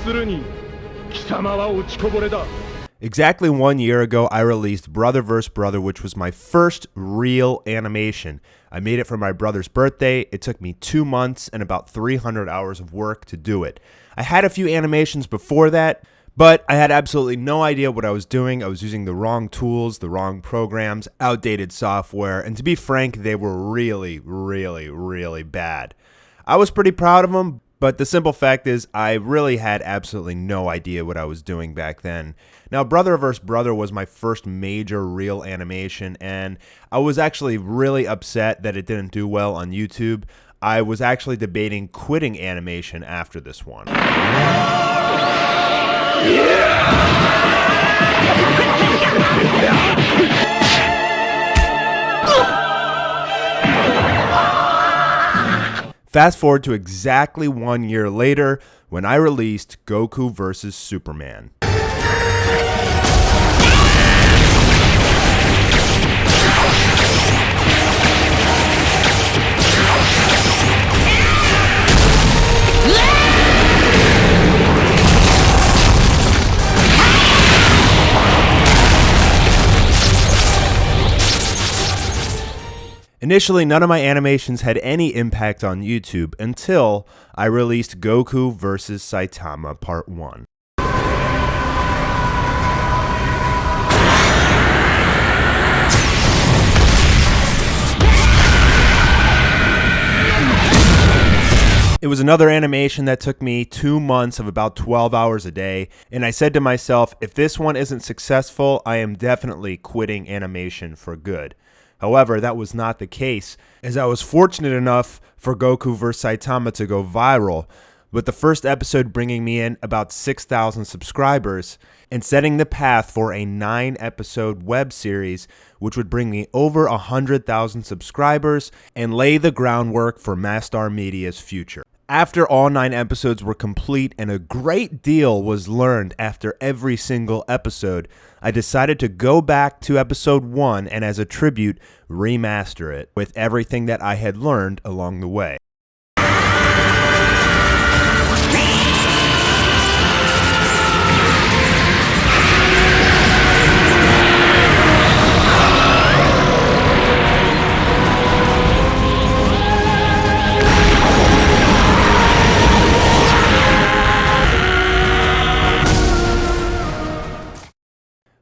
するに貴様は落ちこぼれだ。 Exactly 1 year ago, I released Brother vs. Brother, which was my first real animation. I made it for my brother's birthday. It took me 2 months and about 300 hours of work to do it. I had a few animations before that, but I had absolutely no idea what I was doing. I was using the wrong tools, the wrong programs, outdated software, and to be frank, they were really, really, really bad. I was pretty proud of them, but the simple fact is I really had absolutely no idea what I was doing back then. Now, Brother vs. Brother was my first major real animation, and I was actually really upset that it didn't do well on YouTube. I was actually debating quitting animation after this one. Fast forward to exactly 1 year later when I released Goku vs. Superman. Initially, none of my animations had any impact on YouTube until I released Goku VS Saitama Part 1. It was another animation that took me 2 months of about 12 hours a day, and I said to myself, if this one isn't successful, I am definitely quitting animation for good. However, that was not the case, as I was fortunate enough for Goku vs. Saitama to go viral, with the first episode bringing me in about 6,000 subscribers and setting the path for a 9-episode web series, which would bring me over 100,000 subscribers and lay the groundwork for Mastar Media's future. After all 9 episodes were complete and a great deal was learned after every single episode, I decided to go back to episode 1 and as a tribute, remaster it with everything that I had learned along the way.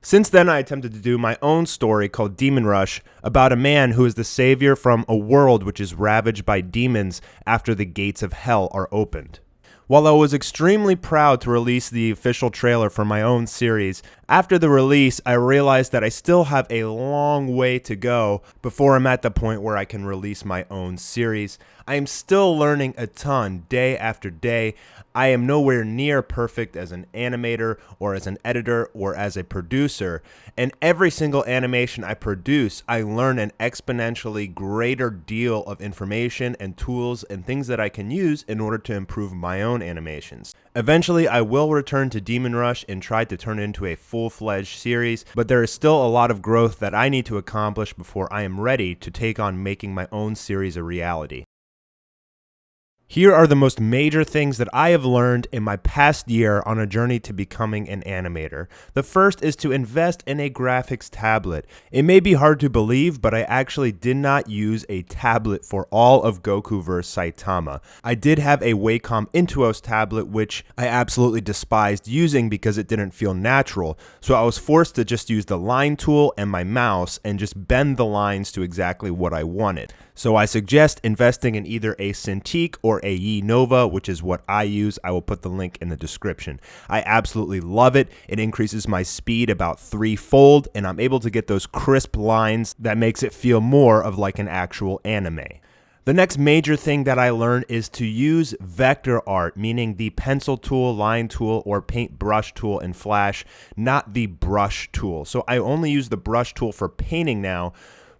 Since then, I attempted to do my own story called Demon Rush about a man who is the savior from a world which is ravaged by demons after the gates of hell are opened. While I was extremely proud to release the official trailer for my own series, after the release, I realized that I still have a long way to go before I'm at the point where I can release my own series. I am still learning a ton day after day. I am nowhere near perfect as an animator or as an editor or as a producer, and every single animation I produce, I learn an exponentially greater deal of information and tools and things that I can use in order to improve my own animations. Eventually, I will return to Demon Rush and try to turn it into a full-fledged series, but there is still a lot of growth that I need to accomplish before I am ready to take on making my own series a reality. Here are the most major things that I have learned in my past year on a journey to becoming an animator. The first is to invest in a graphics tablet. It may be hard to believe, but I actually did not use a tablet for all of Goku vs. Saitama. I did have a Wacom Intuos tablet, which I absolutely despised using because it didn't feel natural. So I was forced to just use the line tool and my mouse and just bend the lines to exactly what I wanted. So I suggest investing in either a Cintiq or a Nova, which is what I use. I will put the link in the description. I absolutely love it. It increases my speed about 3-fold, and I'm able to get those crisp lines that makes it feel more of like an actual anime. The next major thing that I learned is to use vector art, meaning the pencil tool, line tool, or paintbrush tool in Flash, not the brush tool. So I only use the brush tool for painting now,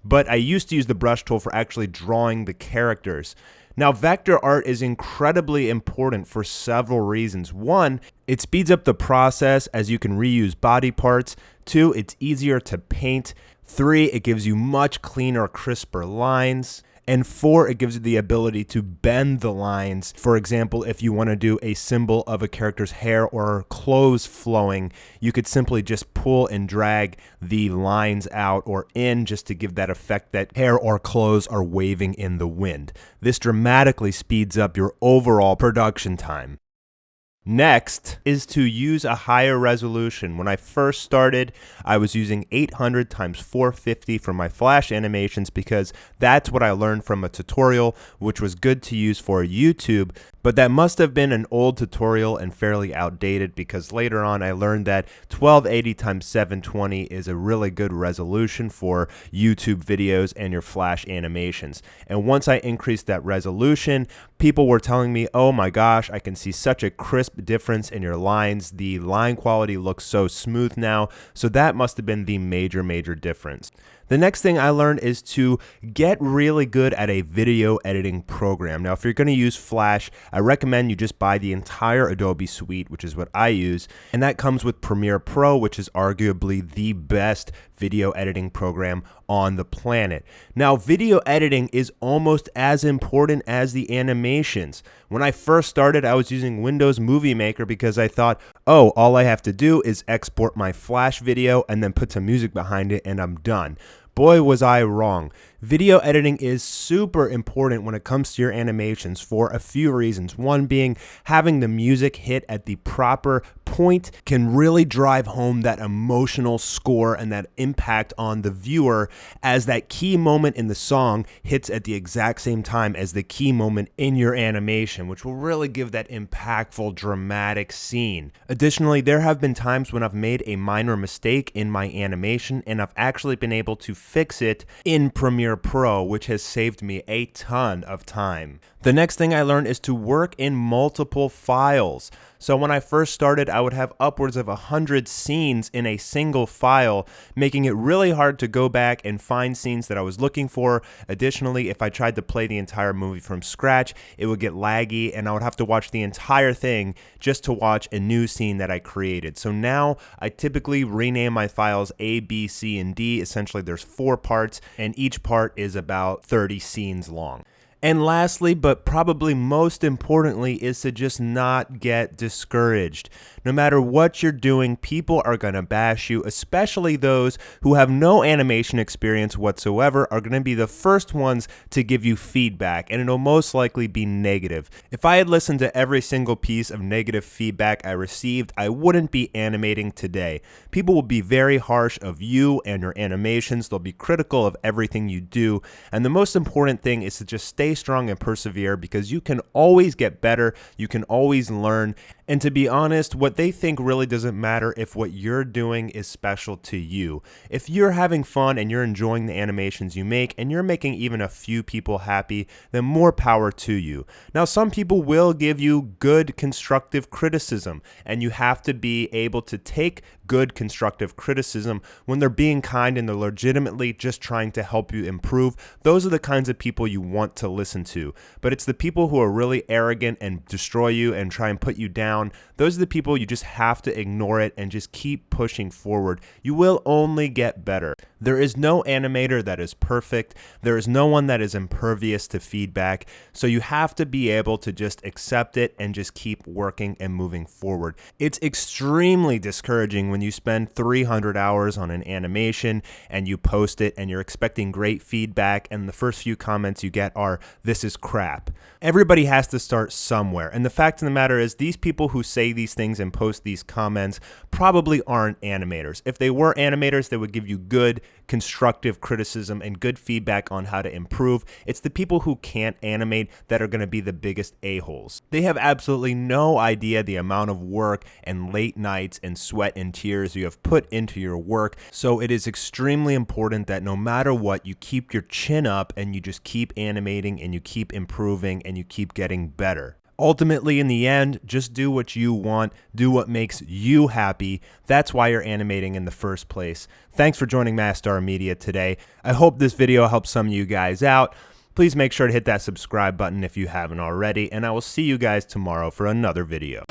but I used to use the brush tool for actually drawing the characters. Now, vector art is incredibly important for several reasons. One, it speeds up the process as you can reuse body parts. 2, it's easier to paint. 3, it gives you much cleaner, crisper lines. And 4, it gives you the ability to bend the lines. For example, if you want to do a symbol of a character's hair or clothes flowing, you could simply just pull and drag the lines out or in just to give that effect that hair or clothes are waving in the wind. This dramatically speeds up your overall production time. Next is to use a higher resolution. When I first started, I was using 800 times 450 for my Flash animations because that's what I learned from a tutorial, which was good to use for YouTube, but that must have been an old tutorial and fairly outdated because later on I learned that 1280 times 720 is a really good resolution for YouTube videos and your Flash animations. And once I increased that resolution, people were telling me, oh my gosh, I can see such a crisp difference in your lines. The line quality looks so smooth now. So that must have been the major difference. The next thing I learned is to get really good at a video editing program. Now, if you're going to use Flash, I recommend you just buy the entire Adobe suite, which is what I use. And that comes with Premiere Pro, which is arguably the best video editing program on the planet. Now, video editing is almost as important as the animations. When I first started, I was using Windows Movie Maker because I thought, oh, all I have to do is export my Flash video and then put some music behind it and I'm done. Boy, was I wrong. Video editing is super important when it comes to your animations for a few reasons. One being having the music hit at the proper point can really drive home that emotional score and that impact on the viewer as that key moment in the song hits at the exact same time as the key moment in your animation, which will really give that impactful, dramatic scene. Additionally, there have been times when I've made a minor mistake in my animation and I've actually been able to fix it in Premiere Pro, which has saved me a ton of time. The next thing I learned is to work in multiple files. So when I first started, I would have upwards of 100 scenes in a single file, making it really hard to go back and find scenes that I was looking for. Additionally, if I tried to play the entire movie from scratch, it would get laggy and I would have to watch the entire thing just to watch a new scene that I created. So now I typically rename my files A, B, C, and D. Essentially, there's 4 parts and each part is about 30 scenes long. And lastly, but probably most importantly, is to just not get discouraged. No matter what you're doing, people are going to bash you, especially those who have no animation experience whatsoever are going to be the first ones to give you feedback, and it'll most likely be negative. If I had listened to every single piece of negative feedback I received, I wouldn't be animating today. People will be very harsh of you and your animations. They'll be critical of everything you do, and the most important thing is to just stay strong and persevere because you can always get better, you can always learn, and to be honest, what they think really doesn't matter if what you're doing is special to you. If you're having fun and you're enjoying the animations you make and you're making even a few people happy, then more power to you. Now, some people will give you good constructive criticism, and you have to be able to take good constructive criticism when they're being kind and they're legitimately just trying to help you improve. Those are the kinds of people you want to listen to. But it's the people who are really arrogant and destroy you and try and put you down. Those are the people you just have to ignore it and just keep pushing forward. You will only get better. There is no animator that is perfect. There is no one that is impervious to feedback. So you have to be able to just accept it and just keep working and moving forward. It's extremely discouraging when you spend 300 hours on an animation and you post it and you're expecting great feedback and the first few comments you get are, "This is crap." Everybody has to start somewhere. And the fact of the matter is these people who say these things and post these comments probably aren't animators. If they were animators, they would give you good, constructive criticism and good feedback on how to improve. It's the people who can't animate that are going to be the biggest a-holes. They have absolutely no idea the amount of work and late nights and sweat and tears you have put into your work. So it is extremely important that no matter what, you keep your chin up and you just keep animating and you keep improving and you keep getting better. Ultimately, in the end, just do what you want, do what makes you happy. That's why you're animating in the first place. Thanks for joining Mastar Media today. I hope this video helps some of you guys out. Please make sure to hit that subscribe button if you haven't already, and I will see you guys tomorrow for another video.